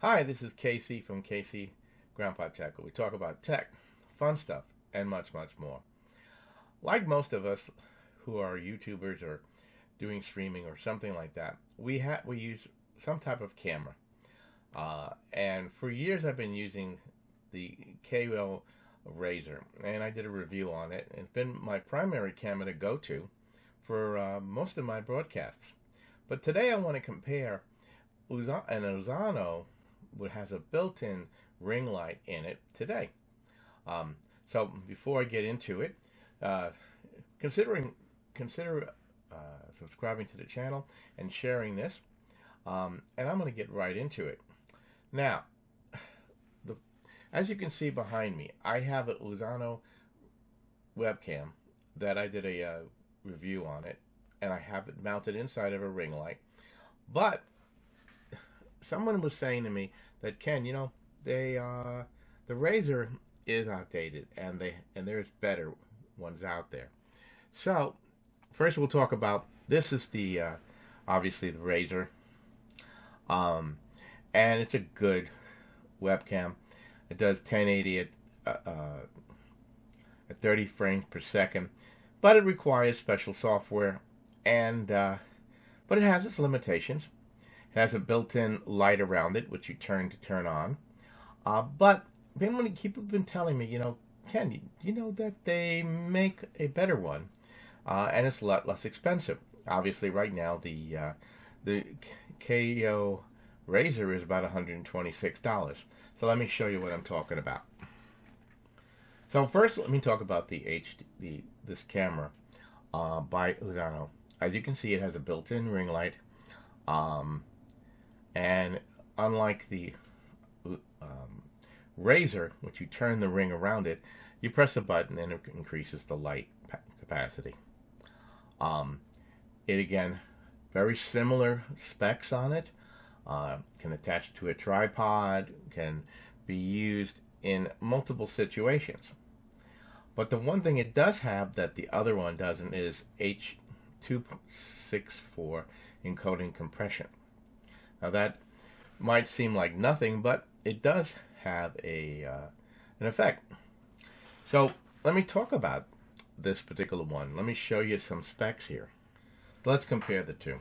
Hi, this is Casey from Casey Grandpa Tech, where we talk about tech, fun stuff, and much, much more. Like most of us who are YouTubers or doing streaming or something like that, we use some type of camera. And for years I've been using the Kiyo Razer, and I did a review on it. It's been my primary camera to go to for most of my broadcasts. But today I want to compare an Unzano, which has a built-in ring light in it today. So before I get into it, consider subscribing to the channel and sharing this. And I'm going to get right into it. Now, as you can see behind me, I have an Unzano webcam that I did a review on it, and I have it mounted inside of a ring light. But someone was saying to me that, Ken, the Razer is outdated, and there's better ones out there. So first we'll talk about, this is the obviously the Razer, and it's a good webcam. It does 1080 at 30 frames per second, but it requires special software, and but it has its limitations. It has a built-in light around it, which you turn on. But people have been telling me, Ken, you know that they make a better one, and it's a lot less expensive. Obviously, right now the Kiyo Razer is about $126. So let me show you what I'm talking about. So first, let me talk about this camera by Unzano. As you can see, it has a built-in ring light. And unlike the Razer, which you turn the ring around it, you press a button and it increases the light capacity. It again, very similar specs on it. Can attach to a tripod, can be used in multiple situations. But the one thing it does have that the other one doesn't is H.264 encoding compression. Now that might seem like nothing, but it does have an effect. So let me talk about this particular one. Let me show you some specs here. Let's compare the two.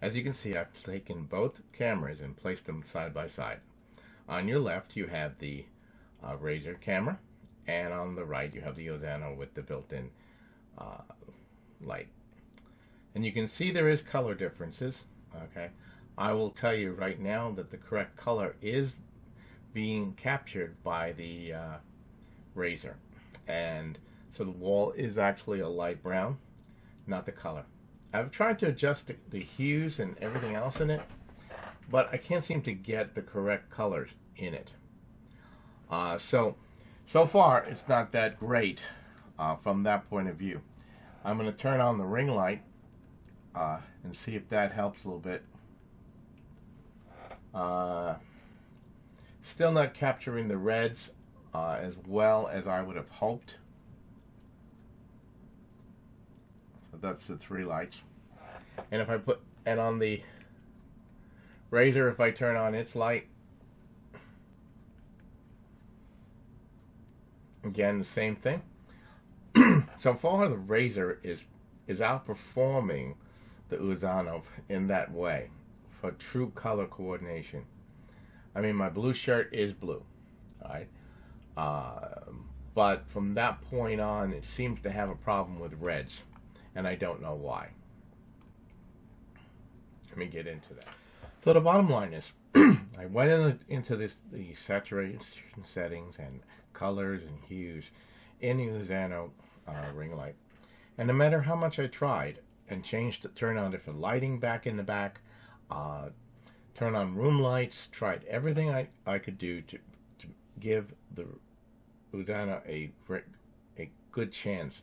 As you can see, I've taken both cameras and placed them side by side. On your left, you have the Razer camera, and on the right, you have the Unzano with the built-in light. And you can see there is color differences. Okay, I will tell you right now that the correct color is being captured by the Razer, and so the wall is actually a light brown, not the color. I've tried to adjust the hues and everything else in it, but I can't seem to get the correct colors in it. So far it's not that great from that point of view. I'm going to turn on the ring light and see if that helps a little bit. Still not capturing the reds as well as I would have hoped. So that's the three lights. And if I on the Razer, if I turn on its light, again the same thing. So far the Razer is outperforming the Unzano in that way for true color coordination. I mean, my blue shirt is blue, all right? But from that point on, it seems to have a problem with reds, and I don't know why. Let me get into that. So the bottom line is, I went into the saturation settings and colors and hues in the Unzano ring light, and no matter how much I tried and turn on different lighting back in the back, turn on room lights, tried everything I could do to give the Unzano a good chance,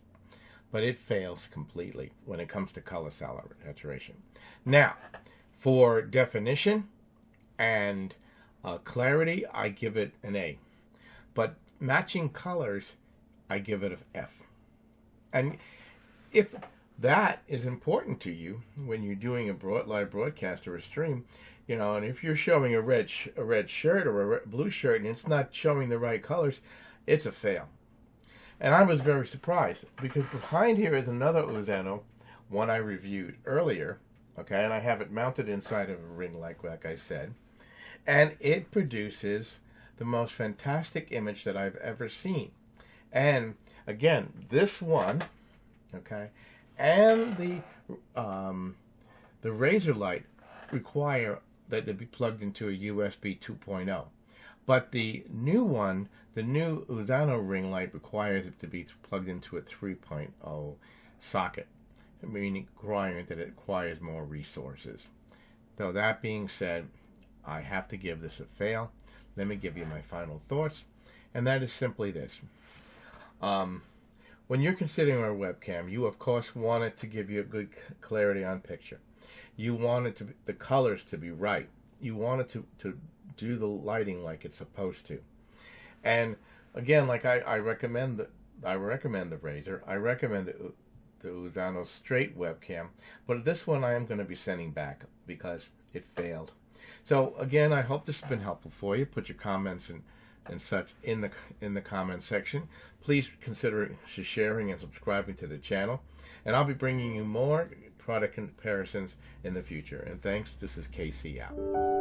but it fails completely when it comes to color saturation. Now, for definition and clarity, I give it an A, but matching colors, I give it an F. And if that is important to you when you're doing a live broadcast or a stream, You know, and if you're showing a red shirt or a blue shirt and it's not showing the right colors, it's a fail. And I was very surprised because behind here is another Unzano, one I reviewed earlier, okay, and I have it mounted inside of a ring light, like I said, and it produces the most fantastic image that I've ever seen. And again, this one, okay, and the Razer light require that they be plugged into a USB 2.0. But the new one, the new Unzano ring light, requires it to be plugged into a 3.0 socket, meaning requiring that it requires more resources. Though that being said, I have to give this a fail. Let me give you my final thoughts, and that is simply this. When you're considering a webcam, you of course want it to give you a good clarity on picture. You want it to the colors to be right. You want it to do the lighting like it's supposed to. And again, like I recommend the Razer. I recommend the Unzano straight webcam, but this one I am going to be sending back because it failed. So again, I hope this has been helpful for you. Put your comments and such in the comment section. Please consider sharing and subscribing to the channel, and I'll be bringing you more product comparisons in the future. And thanks. This is KC out.